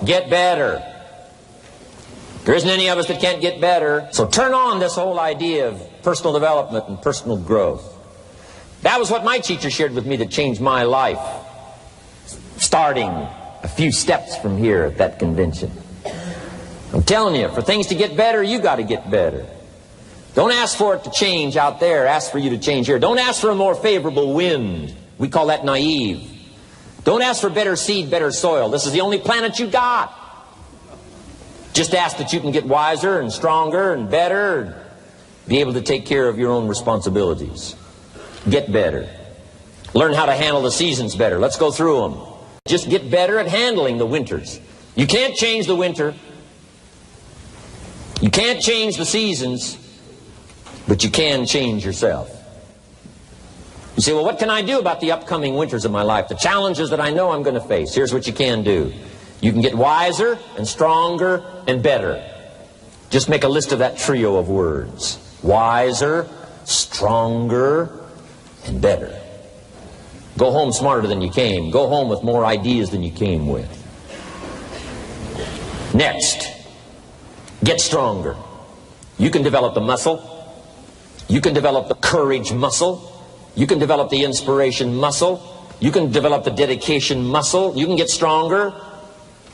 Get better. There isn't any of us that can't get better. So turn on this whole idea of personal development and personal growth. That was what my teacher shared with me that changed my life. Starting a few steps from here at that convention. I'm telling you, for things to get better, you got to get better. Don't ask for it to change out there. Ask for you to change here. Don't ask for a more favorable wind. We call that naive. Don't ask for better seed, better soil. This is the only planet you got. Just ask that you can get wiser and stronger and better and be able to take care of your own responsibilities. Get better. Learn how to handle the seasons better. Let's go through them. Just get better at handling the winters. You can't change the winter. You can't change the seasons, but you can change yourself. You say, well, what can I do about the upcoming winters of my life? The challenges that I know I'm going to face. Here's what you can do. You can get wiser and stronger and better. Just make a list of that trio of words. Wiser, stronger, and better. Go home smarter than you came. Go home with more ideas than you came with. Next, get stronger. You can develop the muscle. You can develop the courage muscle. You can develop the inspiration muscle. You can develop the dedication muscle. You can get stronger.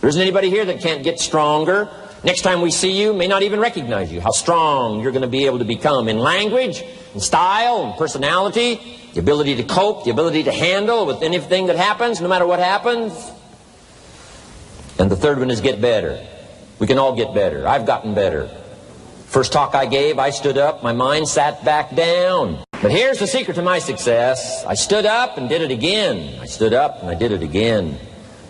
There isn't anybody here that can't get stronger. Next time we see you, may not even recognize you. How strong you're going to be able to become in language, in style, in personality, the ability to cope, the ability to handle with anything that happens, no matter what happens. And the third one is get better. We can all get better. I've gotten better. First talk I gave, I stood up, my mind sat back down. But here's the secret to my success. I stood up and did it again. I stood up and I did it again.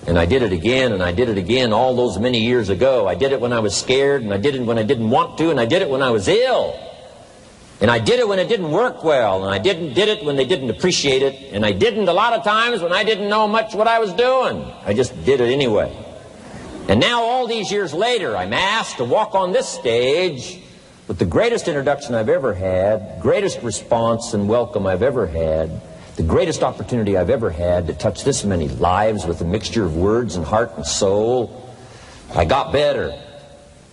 And I did it again, and I did it again all those many years ago. I did it when I was scared, and I did it when I didn't want to, and I did it when I was ill. And I did it when it didn't work well, and I did it when they didn't appreciate it, and I didn't a lot of times when I didn't know much what I was doing. I just did it anyway. And now all these years later, I'm asked to walk on this stage with the greatest introduction I've ever had, greatest response and welcome I've ever had, the greatest opportunity I've ever had to touch this many lives with a mixture of words and heart and soul. I got better.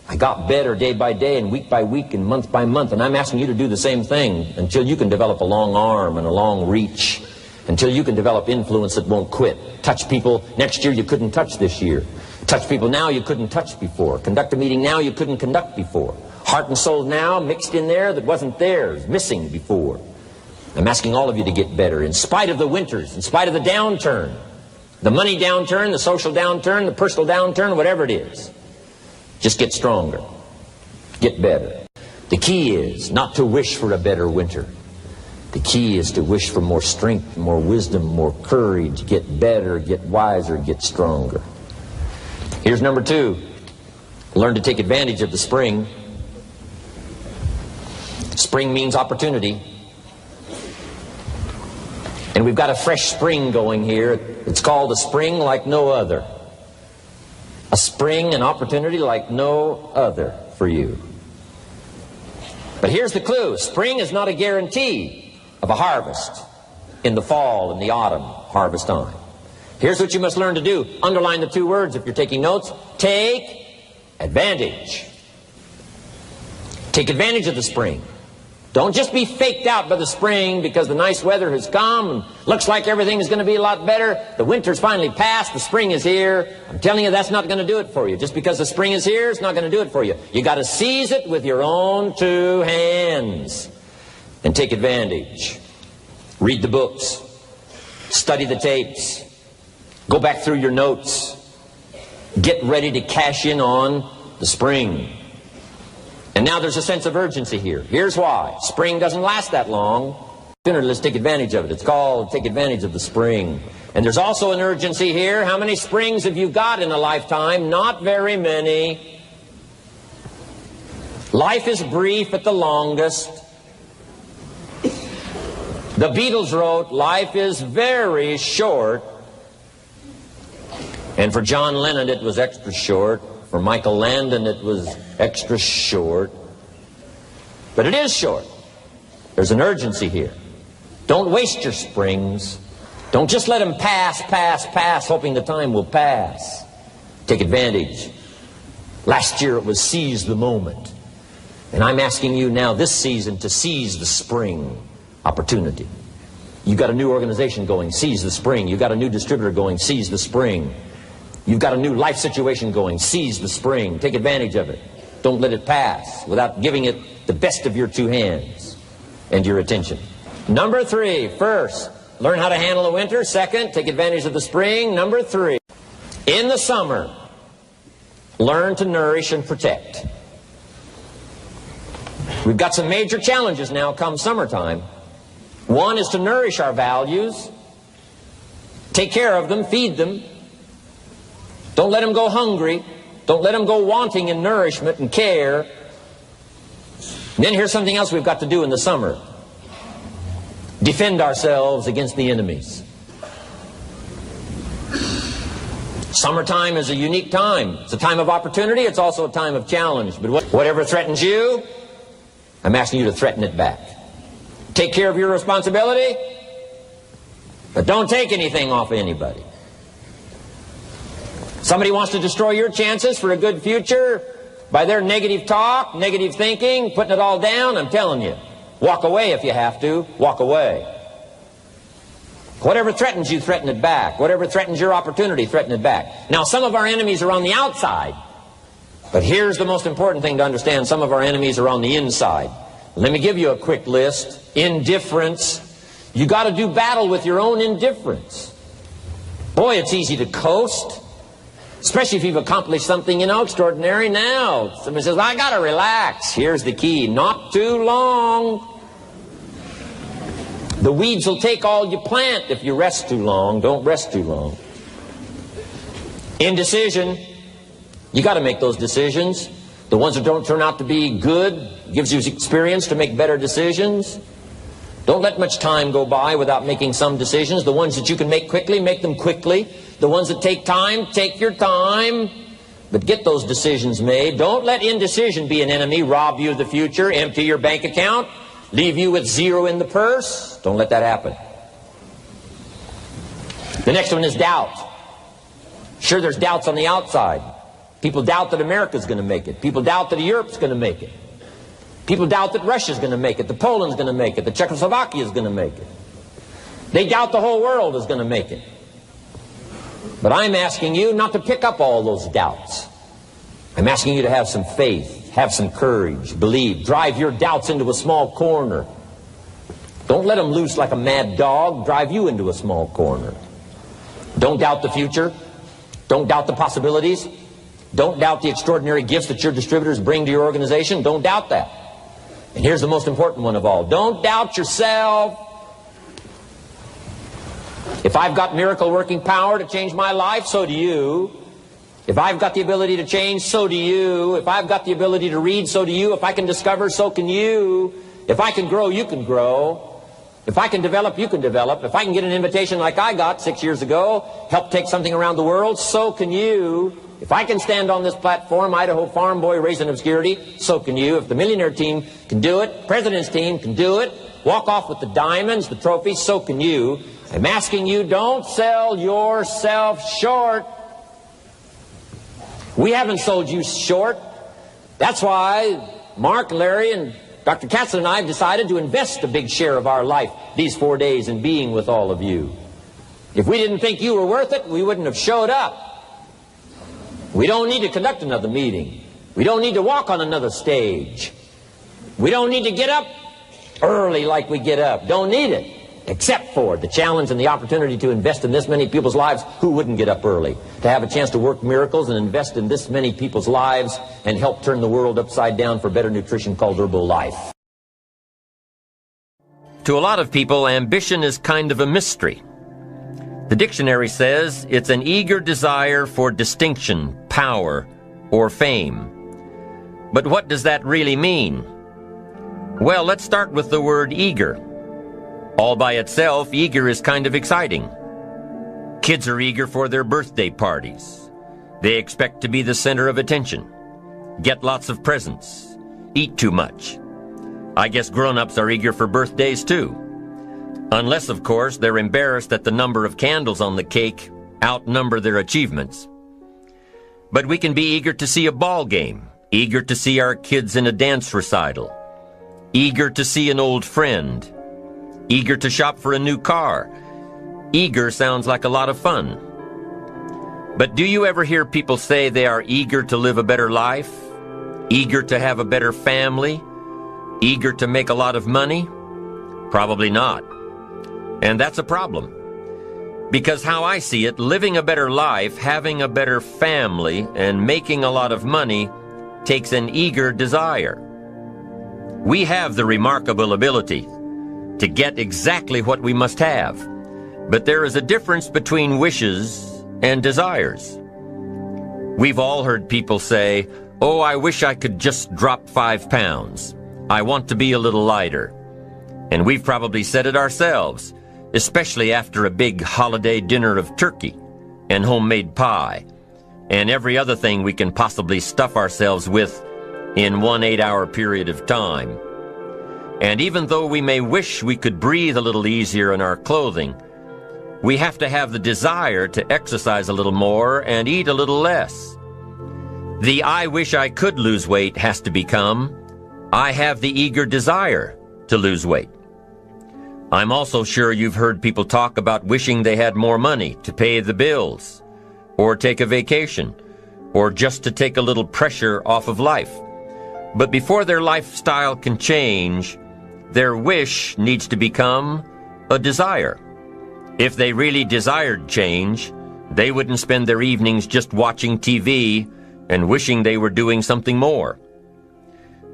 I got better day by day and week by week and month by month. And I'm asking you to do the same thing until you can develop a long arm and a long reach. Until you can develop influence that won't quit. Touch people next year you couldn't touch this year. Touch people now you couldn't touch before. Conduct a meeting now you couldn't conduct before. Heart and soul now mixed in there that wasn't theirs, missing before. I'm asking all of you to get better in spite of the winters, in spite of the downturn, the money downturn, the social downturn, the personal downturn, whatever it is. Just get stronger. Get better. The key is not to wish for a better winter. The key is to wish for more strength, more wisdom, more courage, get better, get wiser, get stronger. Here's number 2. Learn to take advantage of the spring. Spring means opportunity. And we've got a fresh spring going here. It's called a spring like no other. A spring, an opportunity like no other for you. But here's the clue. Spring is not a guarantee of a harvest in the fall and the autumn harvest time. Here's what you must learn to do. Underline the 2 words if you're taking notes. Take advantage. Take advantage of the spring. Don't just be faked out by the spring because the nice weather has come and looks like everything is going to be a lot better. The winter's finally passed, the spring is here. I'm telling you, that's not going to do it for you. Just because the spring is here, it's not going to do it for you. You got to seize it with your own 2 hands and take advantage. Read the books. Study the tapes. Go back through your notes. Get ready to cash in on the spring. And now there's a sense of urgency here. Here's why. Spring doesn't last that long. Let's take advantage of it. It's called take advantage of the spring. And there's also an urgency here. How many springs have you got in a lifetime? Not very many. Life is brief at the longest. The Beatles wrote, life is very short. And for John Lennon, it was extra short. For Michael Landon, it was extra short. But it is short. There's an urgency here. Don't waste your springs. Don't just let them pass, hoping the time will pass. Take advantage. Last year it was seize the moment. And I'm asking you now this season to seize the spring opportunity. You've got a new organization going, seize the spring. You've got a new distributor going, seize the spring. You've got a new life situation going, seize the spring. Take advantage of it. Don't let it pass without giving it the best of your two hands and your attention. Number 3, first, learn how to handle the winter. Second, take advantage of the spring. Number 3, in the summer, learn to nourish and protect. We've got some major challenges now come summertime. One is to nourish our values, take care of them, feed them. Don't let them go hungry. Don't let them go wanting in nourishment and care. And then here's something else we've got to do in the summer. Defend ourselves against the enemies. Summertime is a unique time. It's a time of opportunity. It's also a time of challenge. But whatever threatens you, I'm asking you to threaten it back. Take care of your responsibility, but don't take anything off of anybody. Somebody wants to destroy your chances for a good future by their negative talk, negative thinking, putting it all down. I'm telling you, walk away if you have to. Walk away. Whatever threatens you, threaten it back. Whatever threatens your opportunity, threaten it back. Now, some of our enemies are on the outside. But here's the most important thing to understand. Some of our enemies are on the inside. Let me give you a quick list. Indifference. You got to do battle with your own indifference. Boy, it's easy to coast. Especially if you've accomplished something, extraordinary. Now, somebody says, I got to relax. Here's the key. Not too long. The weeds will take all you plant if you rest too long. Don't rest too long. Indecision. You got to make those decisions. The ones that don't turn out to be good gives you experience to make better decisions. Don't let much time go by without making some decisions. The ones that you can make quickly, make them quickly. The ones that take time, take your time. But get those decisions made. Don't let indecision be an enemy, rob you of the future, empty your bank account, leave you with zero in the purse. Don't let that happen. The next one is doubt. Sure, there's doubts on the outside. People doubt that America's going to make it. People doubt that Europe's going to make it. People doubt that Russia's going to make it, that Poland's going to make it, that Czechoslovakia's going to make it. They doubt the whole world is going to make it. But I'm asking you not to pick up all those doubts. I'm asking you to have some faith, have some courage, believe, drive your doubts into a small corner. Don't let them loose like a mad dog, drive you into a small corner. Don't doubt the future. Don't doubt the possibilities. Don't doubt the extraordinary gifts that your distributors bring to your organization. Don't doubt that. And here's the most important one of all. Don't doubt yourself. If I've got miracle working power to change my life, so do you. If I've got the ability to change, so do you. If I've got the ability to read, so do you. If I can discover, so can you. If I can grow, you can grow. If I can develop, you can develop. If I can get an invitation like I got 6 years ago, help take something around the world, so can you. If I can stand on this platform, Idaho farm boy raised in obscurity, so can you. If the millionaire team can do it, president's team can do it, walk off with the diamonds, the trophies, so can you. I'm asking you, don't sell yourself short. We haven't sold you short. That's why Mark, Larry, and Dr. Katzen and I have decided to invest a big share of our life these 4 days in being with all of you. If we didn't think you were worth it, we wouldn't have showed up. We don't need to conduct another meeting. We don't need to walk on another stage. We don't need to get up early like we get up. Don't need it. Except for the challenge and the opportunity to invest in this many people's lives who wouldn't get up early. To have a chance to work miracles and invest in this many people's lives and help turn the world upside down for better nutrition called Herbalife. To a lot of people, ambition is kind of a mystery. The dictionary says it's an eager desire for distinction, power, or fame. But what does that really mean? Well, let's start with the word eager. All by itself, eager is kind of exciting. Kids are eager for their birthday parties. They expect to be the center of attention, get lots of presents, eat too much. I guess grown-ups are eager for birthdays too. Unless, of course, they're embarrassed that the number of candles on the cake outnumber their achievements. But we can be eager to see a ball game, eager to see our kids in a dance recital, eager to see an old friend, eager to shop for a new car. Eager sounds like a lot of fun. But do you ever hear people say they are eager to live a better life, eager to have a better family, eager to make a lot of money? Probably not. And that's a problem. Because how I see it, living a better life, having a better family, and making a lot of money takes an eager desire. We have the remarkable ability to get exactly what we must have. But there is a difference between wishes and desires. We've all heard people say, "Oh, I wish I could just drop 5 pounds. I want to be a little lighter." And we've probably said it ourselves, especially after a big holiday dinner of turkey and homemade pie and every other thing we can possibly stuff ourselves with in one 8-hour period of time. And even though we may wish we could breathe a little easier in our clothing, we have to have the desire to exercise a little more and eat a little less. The "I wish I could lose weight" has to become, "I have the eager desire to lose weight." I'm also sure you've heard people talk about wishing they had more money to pay the bills, or take a vacation, or just to take a little pressure off of life. But before their lifestyle can change, their wish needs to become a desire. If they really desired change, they wouldn't spend their evenings just watching TV and wishing they were doing something more.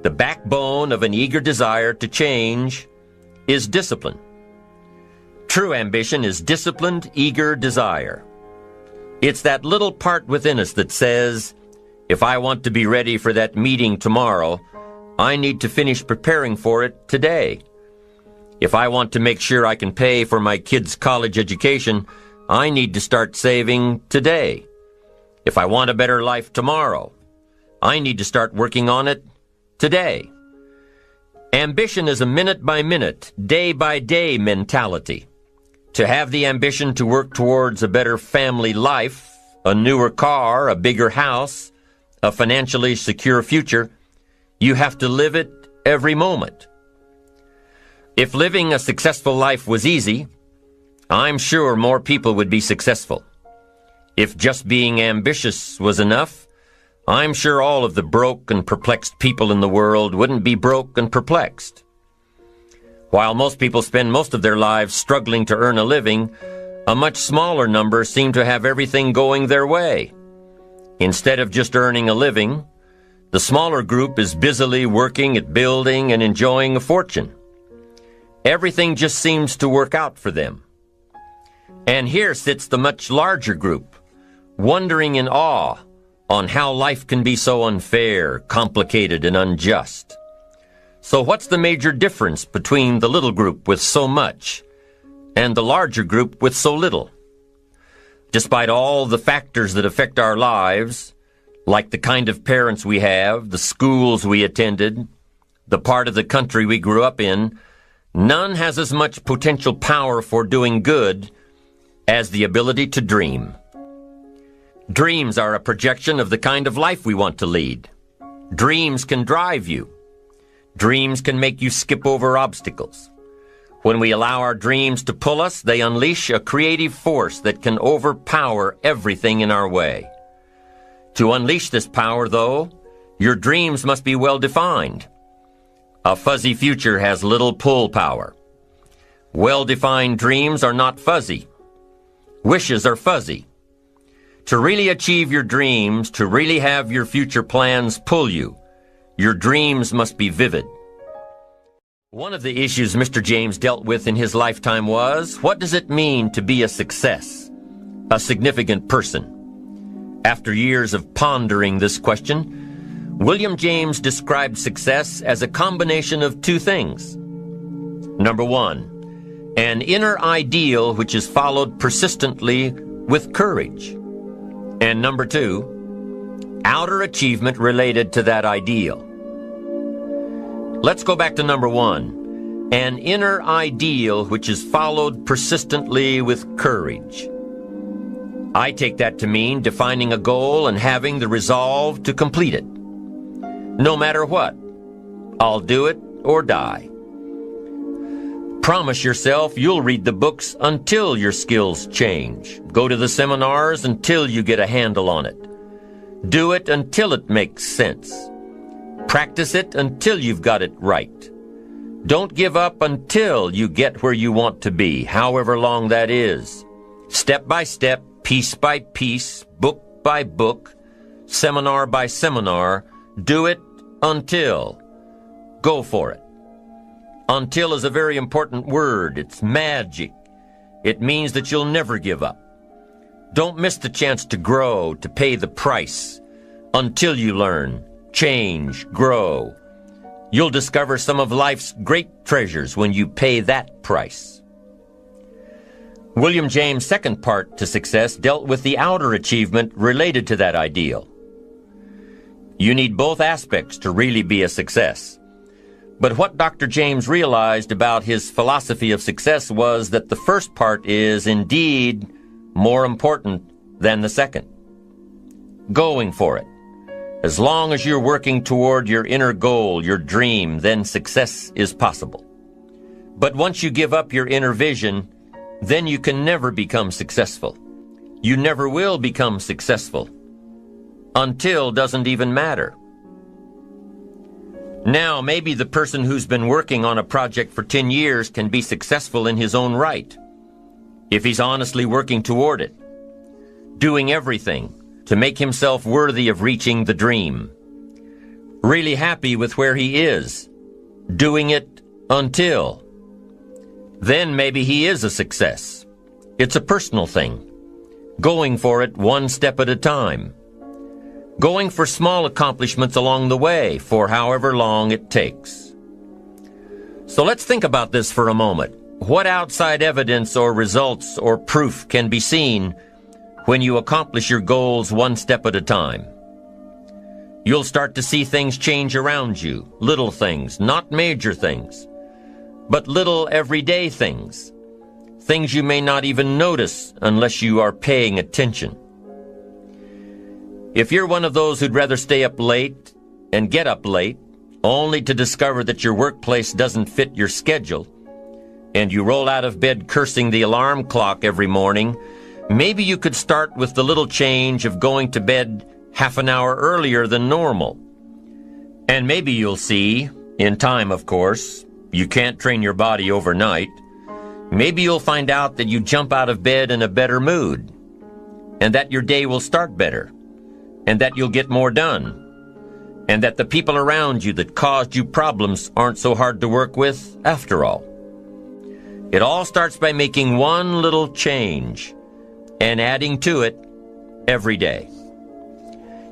The backbone of an eager desire to change is discipline. True ambition is disciplined, eager desire. It's that little part within us that says, if I want to be ready for that meeting tomorrow, I need to finish preparing for it today. If I want to make sure I can pay for my kids' college education, I need to start saving today. If I want a better life tomorrow, I need to start working on it today. Ambition is a minute-by-minute, day-by-day mentality. To have the ambition to work towards a better family life, a newer car, a bigger house, a financially secure future, you have to live it every moment. If living a successful life was easy, I'm sure more people would be successful. If just being ambitious was enough, I'm sure all of the broke and perplexed people in the world wouldn't be broke and perplexed. While most people spend most of their lives struggling to earn a living, a much smaller number seem to have everything going their way. Instead of just earning a living, the smaller group is busily working at building and enjoying a fortune. Everything just seems to work out for them. And here sits the much larger group, wondering in awe on how life can be so unfair, complicated, and unjust. So what's the major difference between the little group with so much and the larger group with so little? Despite all the factors that affect our lives, like the kind of parents we have, the schools we attended, the part of the country we grew up in, none has as much potential power for doing good as the ability to dream. Dreams are a projection of the kind of life we want to lead. Dreams can drive you. Dreams can make you skip over obstacles. When we allow our dreams to pull us, they unleash a creative force that can overpower everything in our way. To unleash this power, though, your dreams must be well defined. A fuzzy future has little pull power. Well-defined dreams are not fuzzy. Wishes are fuzzy. To really achieve your dreams, to really have your future plans pull you, your dreams must be vivid. One of the issues Mr. James dealt with in his lifetime was, what does it mean to be a success, a significant person? After years of pondering this question, William James described success as a combination of two things. Number one, an inner ideal which is followed persistently with courage. And number two, outer achievement related to that ideal. Let's go back to number one, an inner ideal which is followed persistently with courage. I take that to mean defining a goal and having the resolve to complete it. No matter what, I'll do it or die. Promise yourself you'll read the books until your skills change. Go to the seminars until you get a handle on it. Do it until it makes sense. Practice it until you've got it right. Don't give up until you get where you want to be, however long that is. Step by step, piece by piece, book by book, seminar by seminar, do it until. Go for it. Until is a very important word. It's magic. It means that you'll never give up. Don't miss the chance to grow, to pay the price. Until you learn, change, grow. You'll discover some of life's great treasures when you pay that price. William James' second part to success dealt with the outer achievement related to that ideal. You need both aspects to really be a success. But what Dr. James realized about his philosophy of success was that the first part is indeed more important than the second. Going for it. As long as you're working toward your inner goal, your dream, then success is possible. But once you give up your inner vision, then you can never become successful. You never will become successful. Until doesn't even matter. Now, maybe the person who's been working on a project for 10 years can be successful in his own right, if he's honestly working toward it, doing everything to make himself worthy of reaching the dream, really happy with where he is, doing it until. Then maybe he is a success. It's a personal thing, going for it one step at a time. Going for small accomplishments along the way for however long it takes. So let's think about this for a moment. What outside evidence or results or proof can be seen when you accomplish your goals one step at a time? You'll start to see things change around you, little things, not major things, but little everyday things, things you may not even notice unless you are paying attention. If you're one of those who'd rather stay up late and get up late, only to discover that your workplace doesn't fit your schedule, and you roll out of bed cursing the alarm clock every morning, maybe you could start with the little change of going to bed half an hour earlier than normal. And maybe you'll see, in time of course, you can't train your body overnight, maybe you'll find out that you jump out of bed in a better mood, and that your day will start better, and that you'll get more done, and that the people around you that caused you problems aren't so hard to work with after all. It all starts by making one little change and adding to it every day.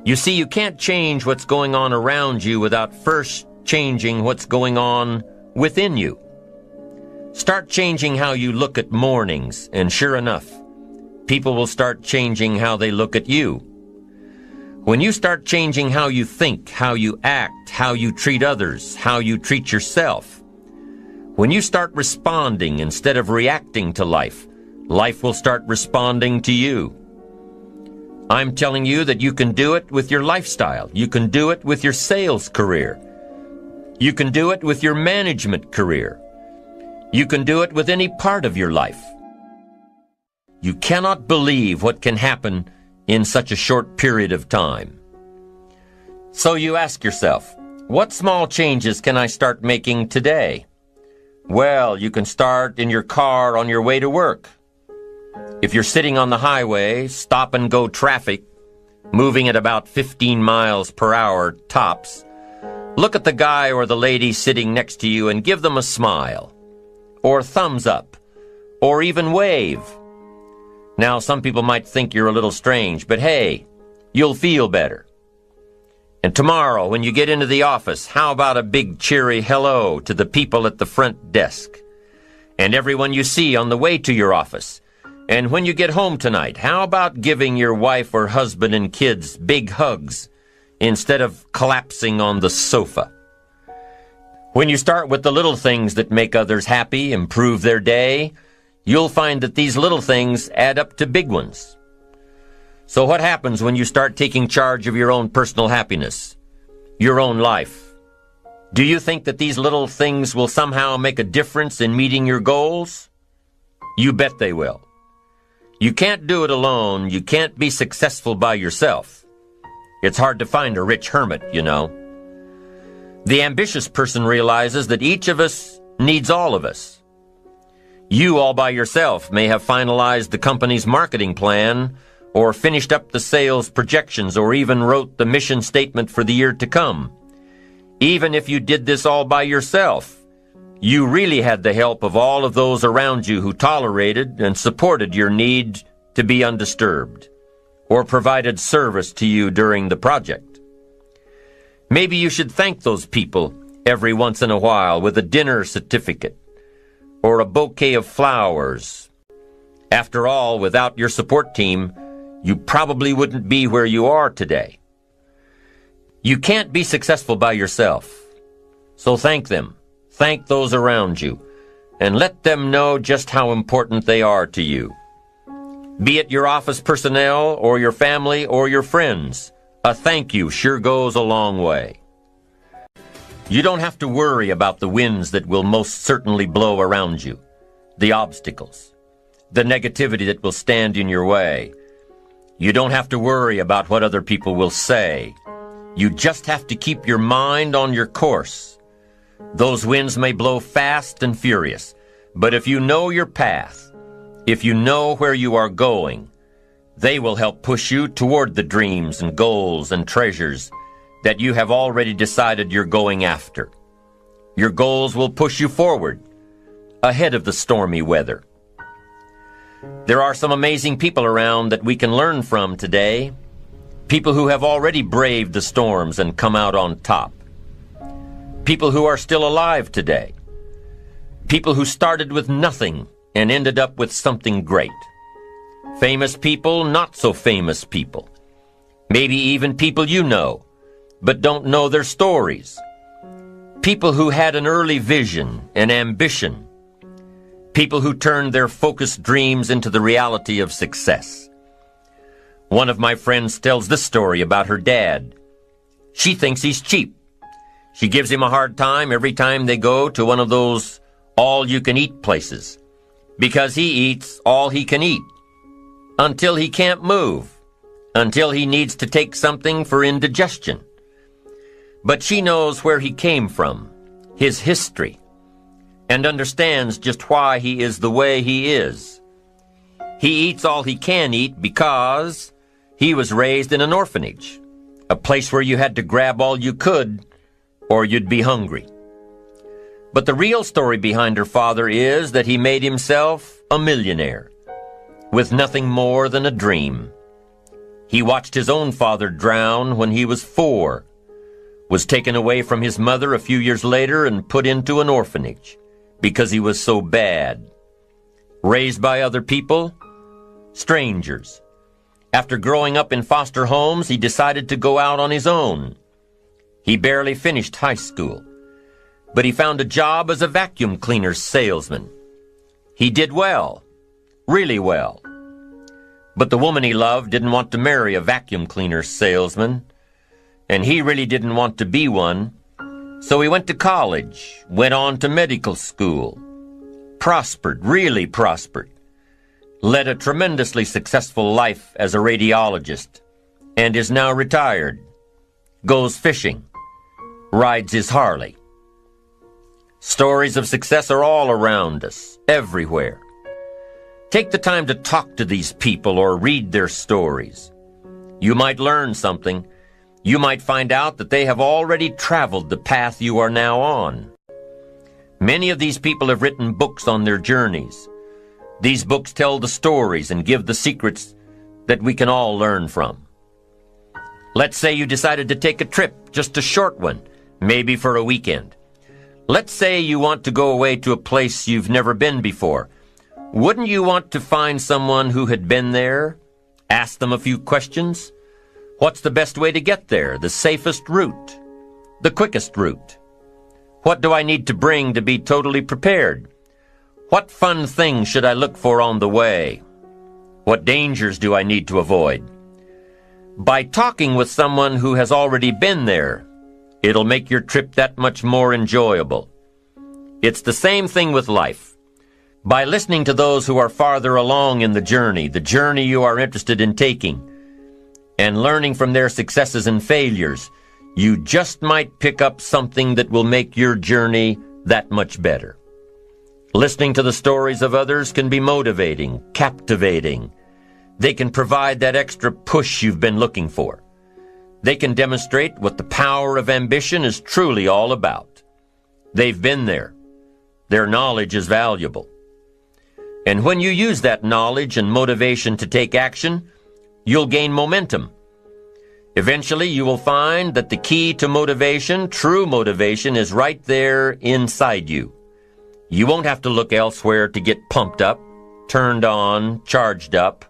You see, you can't change what's going on around you without first changing what's going on within you. Start changing how you look at mornings, and sure enough, people will start changing how they look at you. When you start changing how you think, how you act, how you treat others, how you treat yourself, when you start responding instead of reacting to life, life will start responding to you. I'm telling you that you can do it with your lifestyle. You can do it with your sales career. You can do it with your management career. You can do it with any part of your life. You cannot believe what can happen in such a short period of time. So you ask yourself, what small changes can I start making today? Well, you can start in your car on your way to work. If you're sitting on the highway, stop and go traffic, moving at about 15 miles per hour tops, look at the guy or the lady sitting next to you and give them a smile, or thumbs up, or even wave. Now, some people might think you're a little strange, but hey, you'll feel better. And tomorrow, when you get into the office, how about a big cheery hello to the people at the front desk, and everyone you see on the way to your office? And when you get home tonight, how about giving your wife or husband and kids big hugs instead of collapsing on the sofa? When you start with the little things that make others happy, improve their day, you'll find that these little things add up to big ones. So what happens when you start taking charge of your own personal happiness, your own life? Do you think that these little things will somehow make a difference in meeting your goals? You bet they will. You can't do it alone. You can't be successful by yourself. It's hard to find a rich hermit, you know. The ambitious person realizes that each of us needs all of us. You all by yourself may have finalized the company's marketing plan, or finished up the sales projections, or even wrote the mission statement for the year to come. Even if you did this all by yourself, you really had the help of all of those around you who tolerated and supported your need to be undisturbed, or provided service to you during the project. Maybe you should thank those people every once in a while with a dinner certificate or a bouquet of flowers. After all, without your support team, you probably wouldn't be where you are today. You can't be successful by yourself, so thank them. Thank those around you, and let them know just how important they are to you. Be it your office personnel or your family or your friends, a thank you sure goes a long way. You don't have to worry about the winds that will most certainly blow around you, the obstacles, the negativity that will stand in your way. You don't have to worry about what other people will say. You just have to keep your mind on your course. Those winds may blow fast and furious, but if you know your path, if you know where you are going, they will help push you toward the dreams and goals and treasures that you have already decided you're going after. Your goals will push you forward, ahead of the stormy weather. There are some amazing people around that we can learn from today. People who have already braved the storms and come out on top. People who are still alive today. People who started with nothing and ended up with something great. Famous people, not so famous people. Maybe even people you know, but don't know their stories. People who had an early vision and ambition. People who turned their focused dreams into the reality of success. One of my friends tells this story about her dad. She thinks he's cheap. She gives him a hard time every time they go to one of those all-you-can-eat places, because he eats all he can eat, until he can't move, until he needs to take something for indigestion. But she knows where he came from, his history, and understands just why he is the way he is. He eats all he can eat because he was raised in an orphanage, a place where you had to grab all you could or you'd be hungry. But the real story behind her father is that he made himself a millionaire with nothing more than a dream. He watched his own father drown when he was 4, was taken away from his mother a few years later and put into an orphanage because he was so bad. Raised by other people, strangers. After growing up in foster homes, he decided to go out on his own. He barely finished high school, but he found a job as a vacuum cleaner salesman. He did well, really well. But the woman he loved didn't want to marry a vacuum cleaner salesman, and he really didn't want to be one. So he went to college, went on to medical school, prospered, really prospered, led a tremendously successful life as a radiologist, and is now retired, goes fishing, rides his Harley. Stories of success are all around us, everywhere. Take the time to talk to these people or read their stories. You might learn something. You might find out that they have already traveled the path you are now on. Many of these people have written books on their journeys. These books tell the stories and give the secrets that we can all learn from. Let's say you decided to take a trip, just a short one, maybe for a weekend. Let's say you want to go away to a place you've never been before. Wouldn't you want to find someone who had been there? Ask them a few questions? What's the best way to get there? The safest route? The quickest route? What do I need to bring to be totally prepared? What fun things should I look for on the way? What dangers do I need to avoid? By talking with someone who has already been there, it'll make your trip that much more enjoyable. It's the same thing with life. By listening to those who are farther along in the journey you are interested in taking, and learning from their successes and failures, you just might pick up something that will make your journey that much better. Listening to the stories of others can be motivating, captivating. They can provide that extra push you've been looking for. They can demonstrate what the power of ambition is truly all about. They've been there. Their knowledge is valuable. And when you use that knowledge and motivation to take action, you'll gain momentum. Eventually, you will find that the key to motivation, true motivation, is right there inside you. You won't have to look elsewhere to get pumped up, turned on, charged up.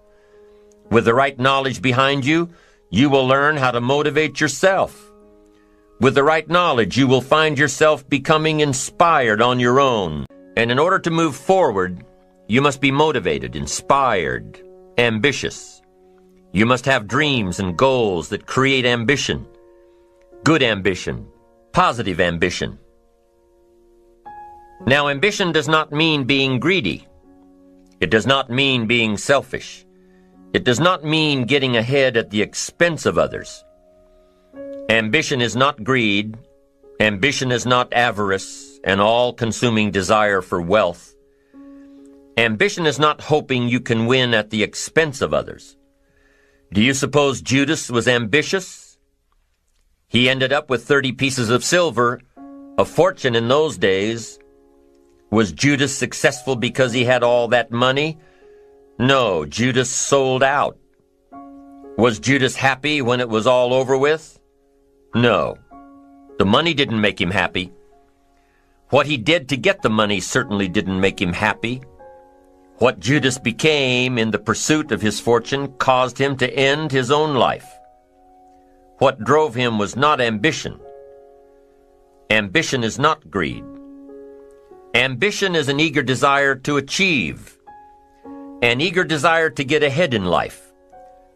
With the right knowledge behind you, you will learn how to motivate yourself. With the right knowledge, you will find yourself becoming inspired on your own. And in order to move forward, you must be motivated, inspired, ambitious. You must have dreams and goals that create ambition, good ambition, positive ambition. Now, ambition does not mean being greedy. It does not mean being selfish. It does not mean getting ahead at the expense of others. Ambition is not greed. Ambition is not avarice, an all-consuming desire for wealth. Ambition is not hoping you can win at the expense of others. Do you suppose Judas was ambitious? He ended up with 30 pieces of silver, a fortune in those days. Was Judas successful because he had all that money? No, Judas sold out. Was Judas happy when it was all over with? No. The money didn't make him happy. What he did to get the money certainly didn't make him happy. What Judas became in the pursuit of his fortune caused him to end his own life. What drove him was not ambition. Ambition is not greed. Ambition is an eager desire to achieve, an eager desire to get ahead in life,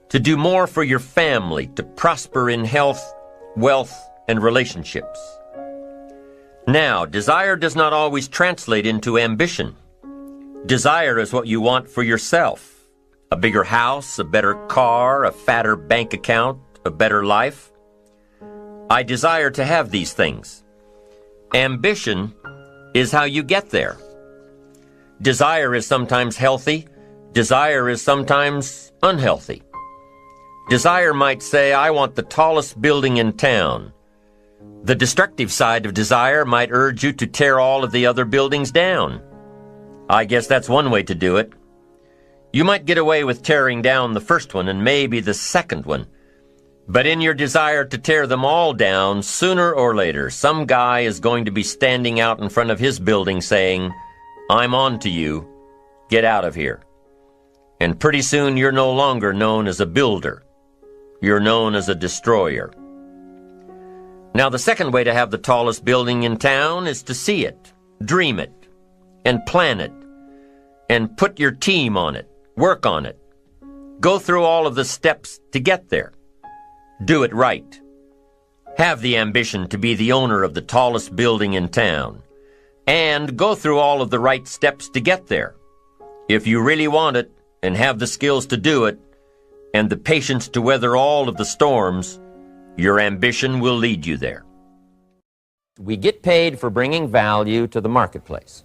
to do more for your family, to prosper in health, wealth, and relationships. Now, desire does not always translate into ambition. Desire is what you want for yourself. A bigger house, a better car, a fatter bank account, a better life. I desire to have these things. Ambition is how you get there. Desire is sometimes healthy. Desire is sometimes unhealthy. Desire might say, I want the tallest building in town. The destructive side of desire might urge you to tear all of the other buildings down. I guess that's one way to do it. You might get away with tearing down the first one and maybe the second one. But in your desire to tear them all down, sooner or later, some guy is going to be standing out in front of his building saying, I'm on to you. Get out of here. And pretty soon you're no longer known as a builder. You're known as a destroyer. Now, the second way to have the tallest building in town is to see it, dream it, and plan it, and put your team on it, work on it. Go through all of the steps to get there. Do it right. Have the ambition to be the owner of the tallest building in town, and go through all of the right steps to get there. If you really want it, and have the skills to do it, and the patience to weather all of the storms, your ambition will lead you there. We get paid for bringing value to the marketplace.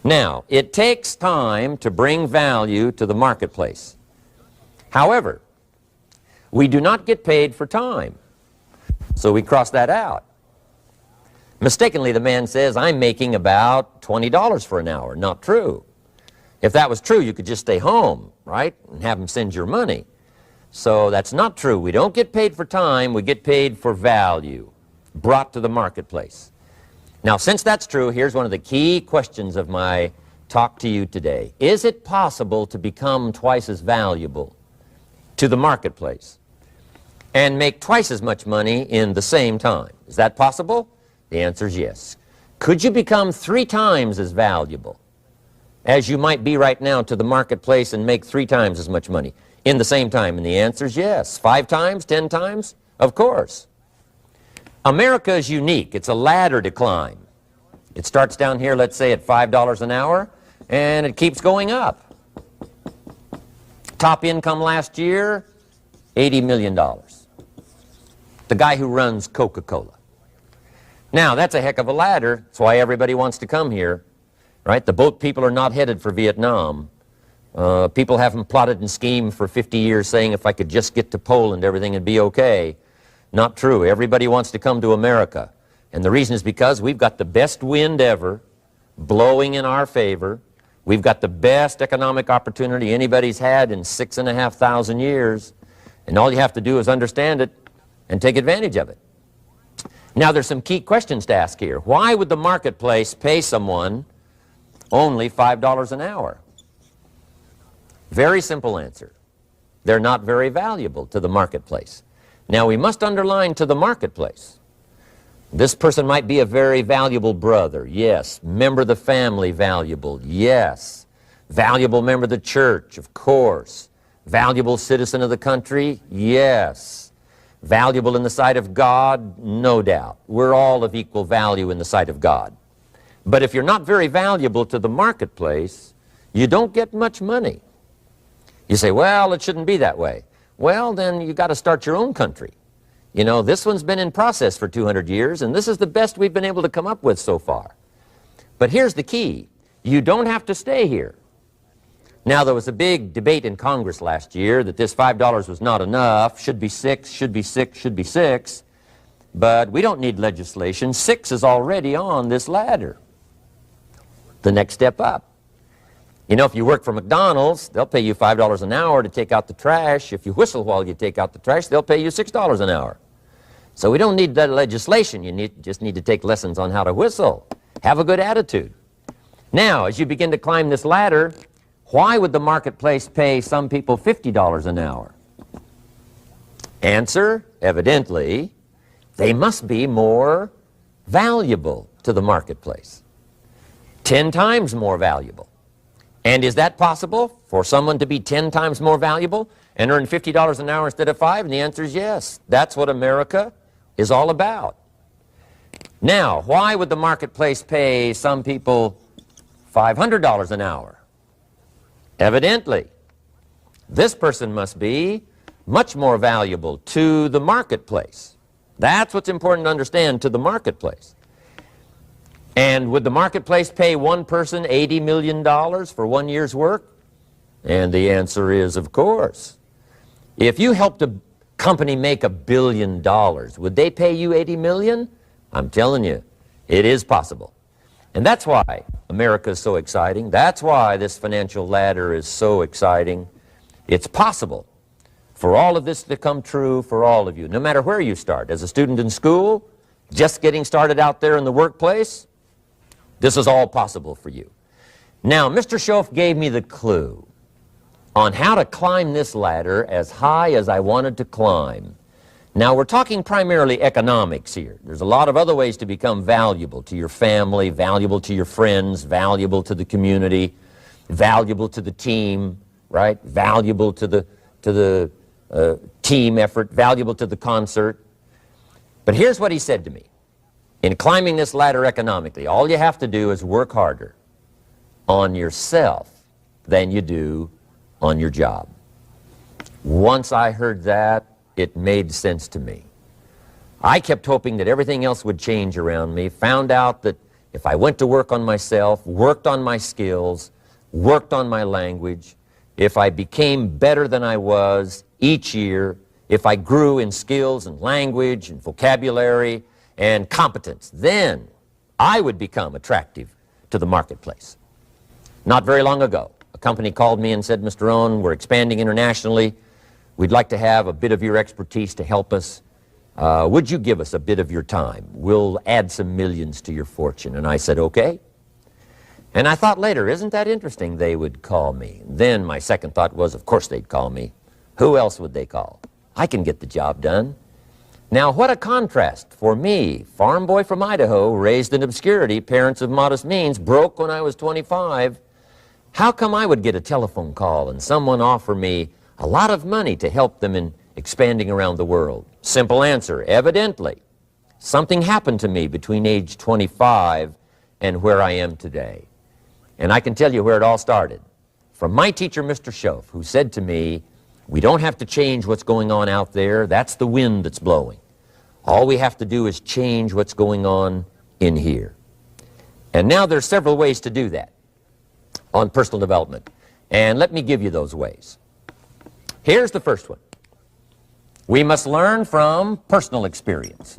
Now, it takes time to bring value to the marketplace. However, we do not get paid for time, so we cross that out. Mistakenly, the man says, I'm making about $20 for an hour. Not true. If that was true, you could just stay home, right, and have them send your money. So that's not true. We don't get paid for time. We get paid for value brought to the marketplace. Now, since that's true, here's one of the key questions of my talk to you today. Is it possible to become twice as valuable to the marketplace and make twice as much money in the same time? Is that possible? The answer is yes. Could you become 3 times as valuable as you might be right now to the marketplace and make 3 times as much money? in the same time? And the answer is yes. 5 times, 10 times? Of course. America is unique. It's a ladder to climb. It starts down here, let's say, at $5 an hour, and it keeps going up. Top income last year, $80 million. The guy who runs Coca-Cola. Now, that's a heck of a ladder. That's why everybody wants to come here, right? The boat people are not headed for Vietnam. People haven't plotted and schemed for 50 years saying if I could just get to Poland, everything would be okay. Not true. Everybody wants to come to America. And the reason is because we've got the best wind ever blowing in our favor. We've got the best economic opportunity anybody's had in 6,500 years. And all you have to do is understand it and take advantage of it. Now, there's some key questions to ask here. Why would the marketplace pay someone only $5 an hour? Very simple answer. They're not very valuable to the marketplace. Now, we must underline to the marketplace. This person might be a very valuable brother, yes. Member of the family, valuable, yes. Valuable member of the church, of course. Valuable citizen of the country, yes. Valuable in the sight of God, no doubt. We're all of equal value in the sight of God. But if you're not very valuable to the marketplace, you don't get much money. You say, well, it shouldn't be that way. Well, then you got to start your own country. You know, this one's been in process for 200 years, and this is the best we've been able to come up with so far. But here's the key. You don't have to stay here. Now, there was a big debate in Congress last year that this $5 was not enough, should be 6, should be 6, should be 6. But we don't need legislation. 6 is already on this ladder. The next step up. You know, if you work for McDonald's, they'll pay you $5 an hour to take out the trash. If you whistle while you take out the trash, they'll pay you $6 an hour. So we don't need that legislation. You just need to take lessons on how to whistle. Have a good attitude. Now, as you begin to climb this ladder, why would the marketplace pay some people $50 an hour? Answer, evidently, they must be more valuable to the marketplace. 10 times more valuable. And is that possible for someone to be 10 times more valuable and earn $50 an hour instead of 5? And the answer is yes. That's what America is all about. Now, why would the marketplace pay some people $500 an hour? Evidently, this person must be much more valuable to the marketplace. That's what's important to understand, to the marketplace. And would the marketplace pay one person $80 million for 1 year's work? And the answer is, of course. If you helped a company make $1 billion, would they pay you $80 million? I'm telling you, it is possible. And that's why America is so exciting. That's why this financial ladder is so exciting. It's possible for all of this to come true for all of you, no matter where you start. As a student in school, just getting started out there in the workplace, this is all possible for you. Now, Mr. Schoaf gave me the clue on how to climb this ladder as high as I wanted to climb. Now, we're talking primarily economics here. There's a lot of other ways to become valuable to your family, valuable to your friends, valuable to the community, valuable to the team, right? Valuable to the team effort, valuable to the concert. But here's what he said to me. In climbing this ladder economically, all you have to do is work harder on yourself than you do on your job. Once I heard that, it made sense to me. I kept hoping that everything else would change around me, found out that if I went to work on myself, worked on my skills, worked on my language, if I became better than I was each year, if I grew in skills and language and vocabulary and competence, then I would become attractive to the marketplace. Not very long ago, a company called me and said, Mr. Rohn, we're expanding internationally. We'd like to have a bit of your expertise to help us. Would you give us a bit of your time? We'll add some millions to your fortune. And I said, okay. And I thought later, isn't that interesting? They would call me. Then my second thought was, of course they'd call me. Who else would they call? I can get the job done. Now, what a contrast for me, farm boy from Idaho, raised in obscurity, parents of modest means, broke when I was 25. How come I would get a telephone call and someone offer me a lot of money to help them in expanding around the world. Simple answer, evidently, something happened to me between age 25 and where I am today. And I can tell you where it all started. From my teacher, Mr. Schoaf, who said to me, we don't have to change what's going on out there. That's the wind that's blowing. All we have to do is change what's going on in here. And now there's several ways to do that on personal development. And let me give you those ways. Here's the first one. We must learn from personal experience.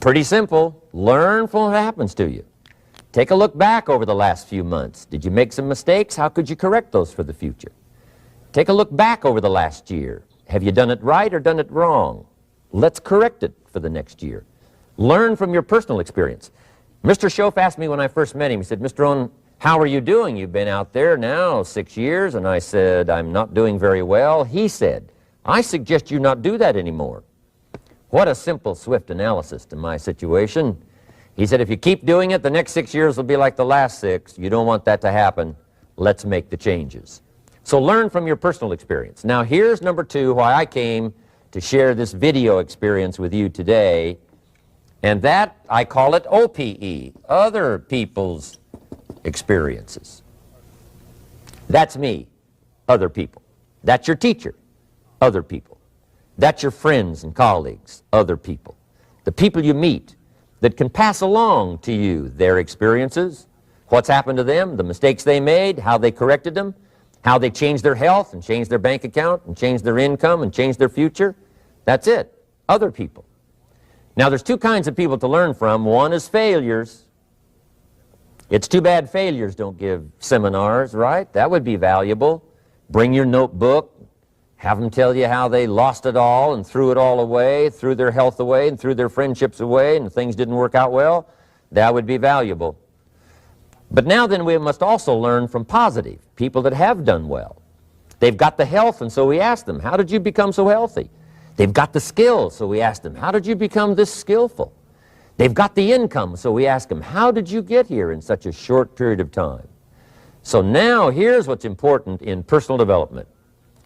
Pretty simple. Learn from what happens to you. Take a look back over the last few months. Did you make some mistakes? How could you correct those for the future? Take a look back over the last year. Have you done it right or done it wrong? Let's correct it for the next year. Learn from your personal experience. Mr. Schoaf asked me when I first met him, he said, Mr. Rohn, how are you doing? You've been out there now 6 years. And I said, I'm not doing very well. He said, I suggest you not do that anymore. What a simple, swift analysis to my situation. He said, if you keep doing it, the next 6 years will be like the last 6. You don't want that to happen. Let's make the changes. So learn from your personal experience. Now here's number 2, why I came to share this video experience with you today. And that, I call it OPE, other people's experiences. That's me, other people. That's your teacher, other people. That's your friends and colleagues, other people. The people you meet that can pass along to you their experiences, what's happened to them, the mistakes they made, how they corrected them, how they changed their health and changed their bank account and changed their income and changed their future. That's it, other people. Now there's 2 kinds of people to learn from. One is failures. It's too bad failures don't give seminars, right? That would be valuable. Bring your notebook, have them tell you how they lost it all and threw it all away, threw their health away and threw their friendships away and things didn't work out well. That would be valuable. But now then we must also learn from positive, people that have done well. They've got the health, and so we ask them, how did you become so healthy? They've got the skills, so we ask them, how did you become this skillful? They've got the income, so we ask them, how did you get here in such a short period of time? So now here's what's important in personal development.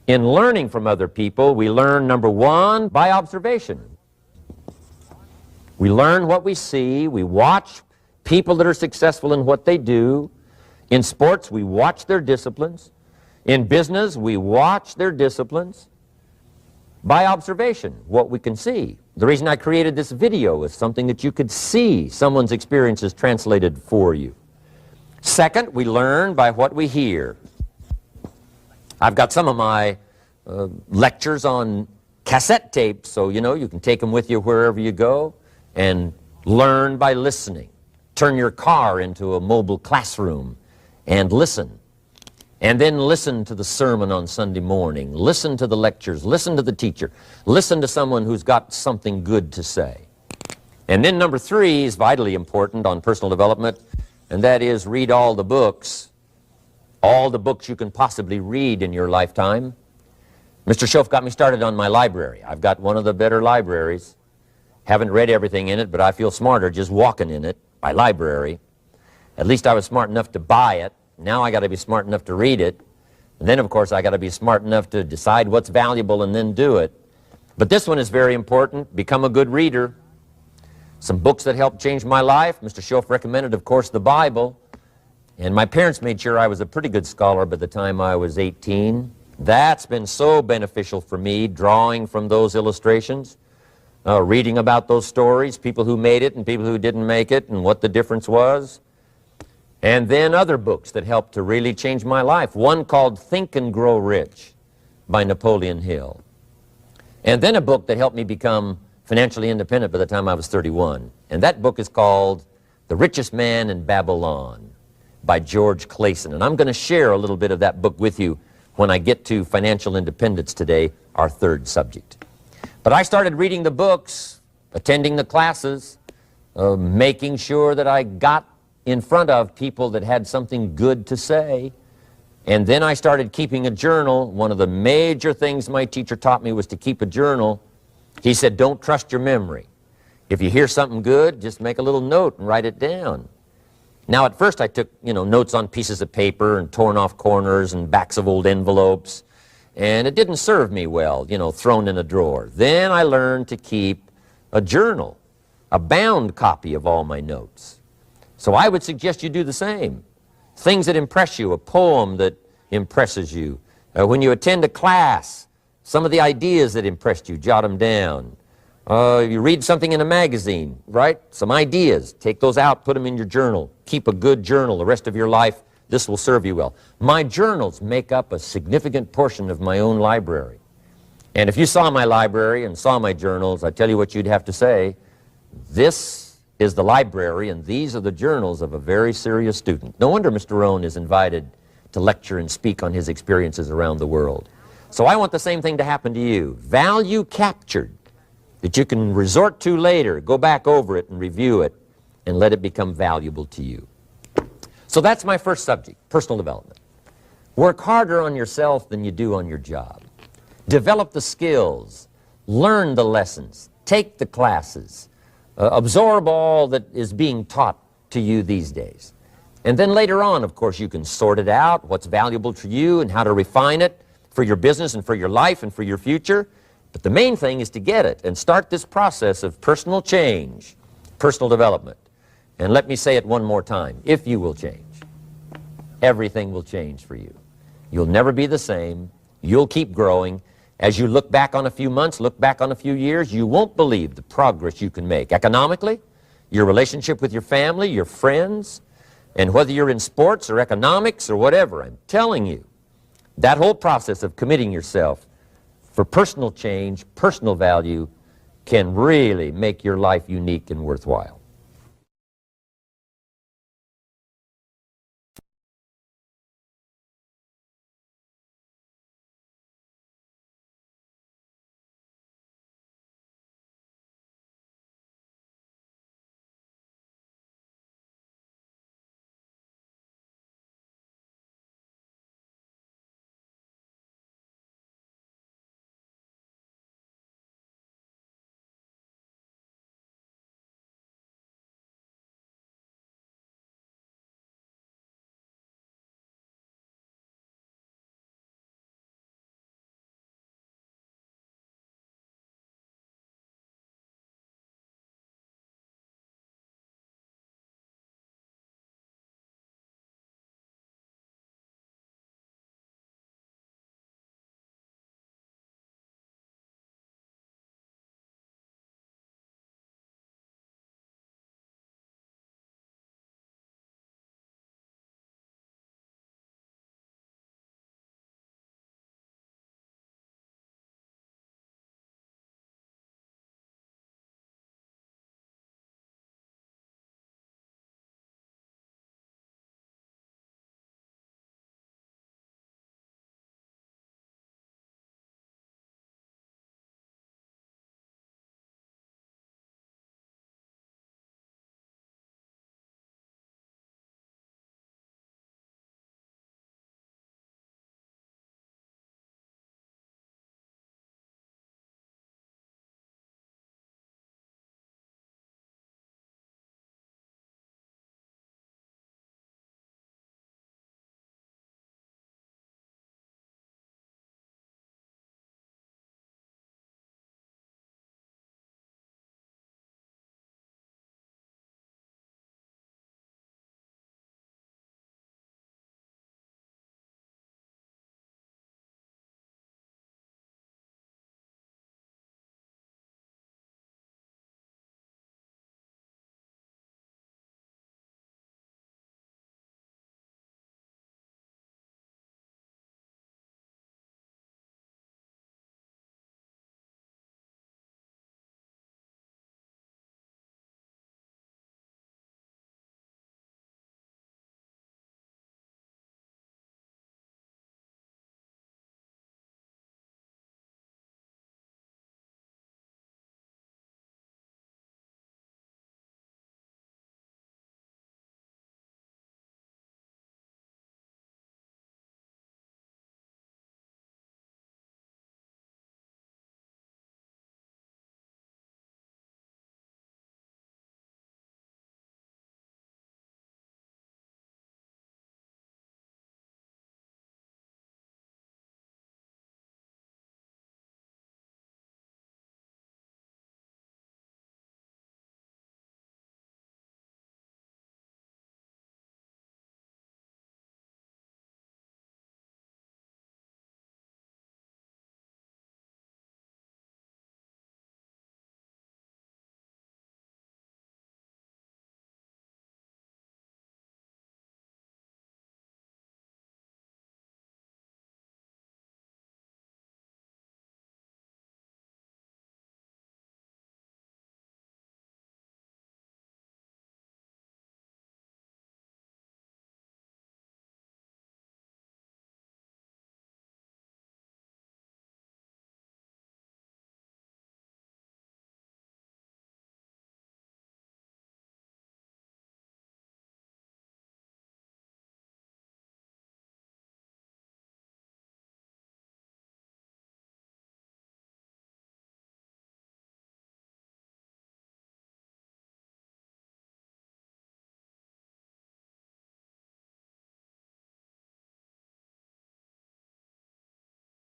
In learning from other people, we learn, number 1, by observation. We learn what we see. We watch people that are successful in what they do. In sports, we watch their disciplines. In business, we watch their disciplines. By observation, what we can see. The reason I created this video is something that you could see someone's experiences translated for you. Second, we learn by what we hear. I've got some of my lectures on cassette tapes, so you can take them with you wherever you go and learn by listening. Turn your car into a mobile classroom and listen. And then listen to the sermon on Sunday morning. Listen to the lectures. Listen to the teacher. Listen to someone who's got something good to say. And then number 3 is vitally important on personal development, and that is read all the books you can possibly read in your lifetime. Mr. Schoaf got me started on my library. I've got one of the better libraries. Haven't read everything in it, but I feel smarter just walking in it. My library. At least I was smart enough to buy it. Now I got to be smart enough to read it. And then, of course, I got to be smart enough to decide what's valuable and then do it. But this one is very important. Become a good reader. Some books that helped change my life. Mr. Schoaf recommended, of course, the Bible. And my parents made sure I was a pretty good scholar by the time I was 18. That's been so beneficial for me, drawing from those illustrations, reading about those stories, people who made it and people who didn't make it and what the difference was. And then other books that helped to really change my life. One called Think and Grow Rich by Napoleon Hill. And then a book that helped me become financially independent by the time I was 31. And that book is called The Richest Man in Babylon by George Clason. And I'm going to share a little bit of that book with you when I get to financial independence today, our 3rd subject. But I started reading the books, attending the classes, making sure that I got in front of people that had something good to say. And then I started keeping a journal. One of the major things my teacher taught me was to keep a journal. He said, don't trust your memory. If you hear something good, just make a little note and write it down. Now, at first I took, notes on pieces of paper and torn off corners and backs of old envelopes, and it didn't serve me well, thrown in a drawer. Then I learned to keep a journal, a bound copy of all my notes. So I would suggest you do the same. Things that impress you, a poem that impresses you. When you attend a class, some of the ideas that impressed you, jot them down. You read something in a magazine, right? Some ideas, take those out, put them in your journal. Keep a good journal the rest of your life. This will serve you well. My journals make up a significant portion of my own library. And if you saw my library and saw my journals, I tell you what you'd have to say. This is the library and these are the journals of a very serious student. No wonder Mr. Rohn is invited to lecture and speak on his experiences around the world. So I want the same thing to happen to you. Value captured that you can resort to later, go back over it and review it and let it become valuable to you. So that's my first subject, personal development. Work harder on yourself than you do on your job. Develop the skills, learn the lessons, take the classes, absorb all that is being taught to you these days. And then later on, of course, you can sort it out, what's valuable to you and how to refine it for your business and for your life and for your future. But the main thing is to get it and start this process of personal change, personal development. And let me say it one more time. If you will change, everything will change for you. You'll never be the same. You'll keep growing. As you look back on a few months, look back on a few years, you won't believe the progress you can make. Economically, your relationship with your family, your friends, and whether you're in sports or economics or whatever, I'm telling you, that whole process of committing yourself for personal change, personal value, can really make your life unique and worthwhile.